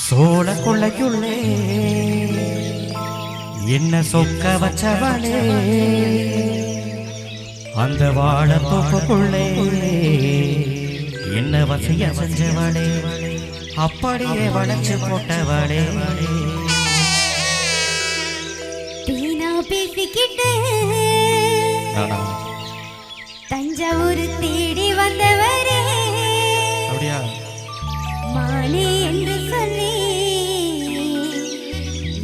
சோழ கொள்ளைக்குள்ளே என்ன சொக்க வச்சவளே, அந்த வாழ தோப்புக்குள்ளே என்ன வசைய செஞ்சவளே, அப்படியே வளைச்சு போட்டவளே. பேசிக்கிட்டு தஞ்சாவூர் தேடி வந்தவரே, அப்படியா மானே என்று சொல்லி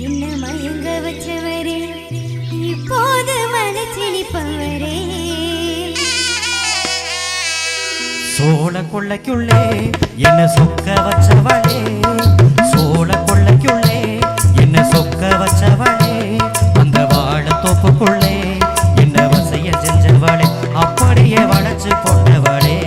என்ன மயங்க வச்சவரே, இப்போது மனசு நிற்பவரே. சோழ கொள்ளைக்குள்ளே என்ன சொக்க வச்சவளே, சோழ கொள்ளைக்குள்ளே என்ன சொக்க வச்சவளே, அந்த வாழ தோப்புக்குள்ளே என்ன வசைய செஞ்சவளே, அப்படியே வளைச்சு போட்டவளே.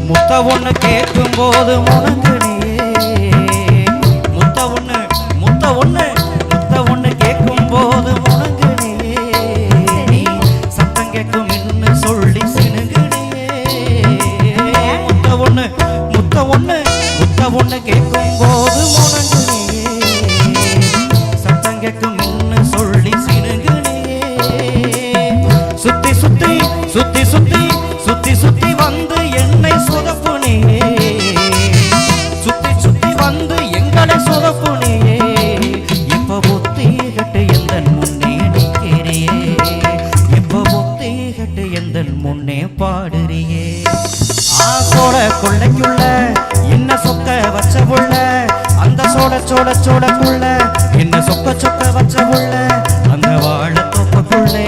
முத்த ஒண்ணு கேட்கும் போது முணங்குனியே, முத்த ஒண்ணு கேட்கும் போது முணங்குனியே, சத்தம் கேட்கும் இன்னு சொல்லி சினுங்குனியே. முத்த ஒண்ணு கேட்கும் போது முணங்குனியே, சத்தம் கேட்கும் இன்னு சொல்லி சினுங்குனியே. சுத்தி சுத்தி சுத்தி சுத்தி சுத்தி சுத்தி வந்து என்னை சொதப்புனியே, சுத்தி சுத்தி வந்து எங்களை சொதப்புனியே. இப்ப புத்தி கட்டு எந்த முன்னே நிற்கிறியே, இப்ப புத்தி கட்டு எந்த முன்னே பாடுறியே. சோழ கொள்ளைக்குள்ள என்ன சொக்க வச்ச புள்ள, அந்த சோழ சோழ சோழக்குள்ள என்ன சொக்க சொக்க வச்ச புள்ள, அந்த வாழ தோப்புக்குள்ளே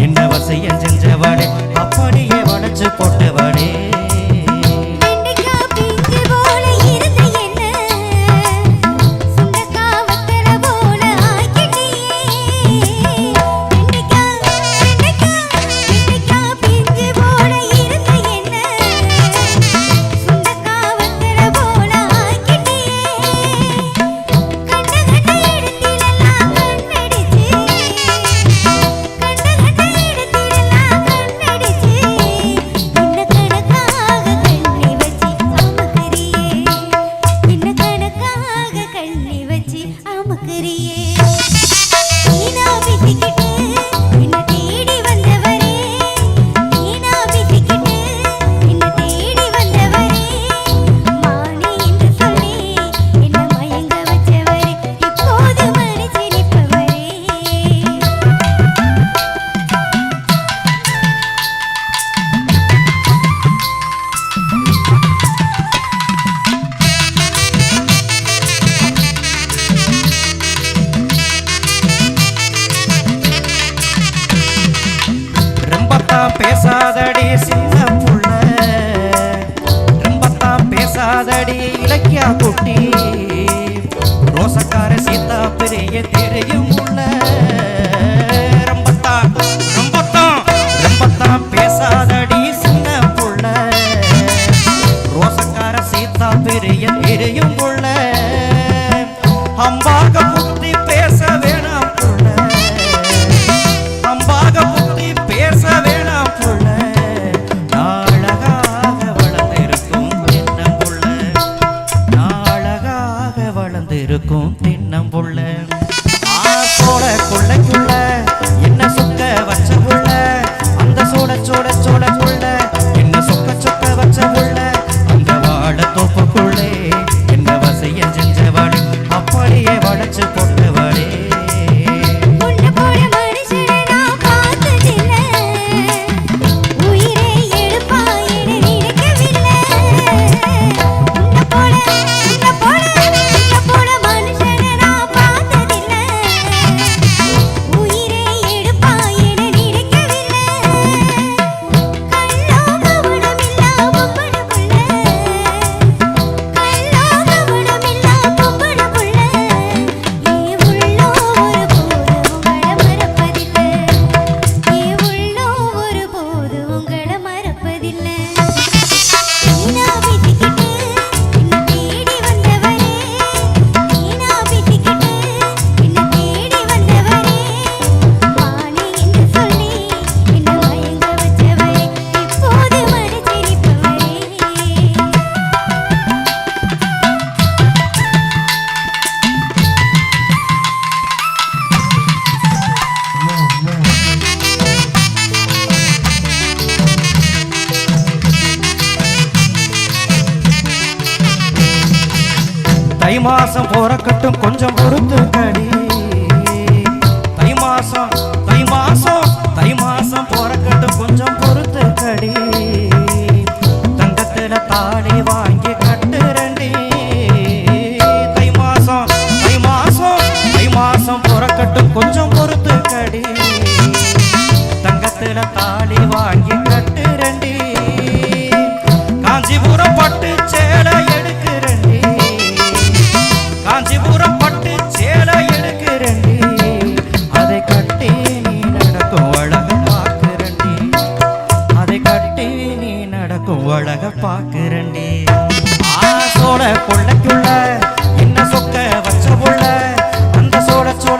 என்ன வசைய செஞ்சவளே, அப்படியே வளைச்சு போட்டவளே. பேசாதடி சின்ன புள்ள, ரொம்பத்தான் பேசாதடி இலக்கியா குட்டி, ரோசக்கார சீதா பெரிய தெரியும் உள்ள. ரொம்பத்தான் பேசாதடி சின்ன புள்ள, ரோசக்கார சீதா பெரிய தெரியும் உள்ள. அம்பாக புத்தி பேச வேணாம் புள்ள, அம்பாக புத்தி பேச வேணாம். தின்னம்புள்ள சோழ கொள்ளைக்குள்ள என்ன சொக்க வச்ச புள்ள, அந்த சோழ சோழ சோழக்குள்ள என்ன சொக்க சொக்க வச்ச புள்ள, அந்த வாழ தோப்புக்குள்ளே என்ன வசைய செஞ்சவளே, அப்படியே வளைச்சு போட்டவளே. உயிரை மாசம் போறக்கட்டும் கொஞ்சம் பொறுத்து கடி தை மாசம் தை மாசம் தை மாசம் போறக்கட்டும் கொஞ்சம் பொறுத்து கடி தங்கத்துல தாலி வாங்கி கட்டுறண்டி தை மாசம் தை மாசம் தை மாசம் போறக்கட்டும் கொஞ்சம் பொறுத்து கடி தங்கத்துல தாலி வாங்கி கட்டுறண்டி காஞ்சிபுரம் பட்டு சேலை எடுக்கிறண்டி காஞ்சிபுரம் பட்டு சேலை எடுக்கிறண்டி அதை கட்டி நீ நடக்கும் அழக பார்க்கிறண்டி அதை கட்டி நீ நடக்கும் அழக பார்க்கிறண்டி சோழ கொள்ளைக்குள்ள என்ன சொக்க வச்ச புள்ள அந்த சோழ சோழ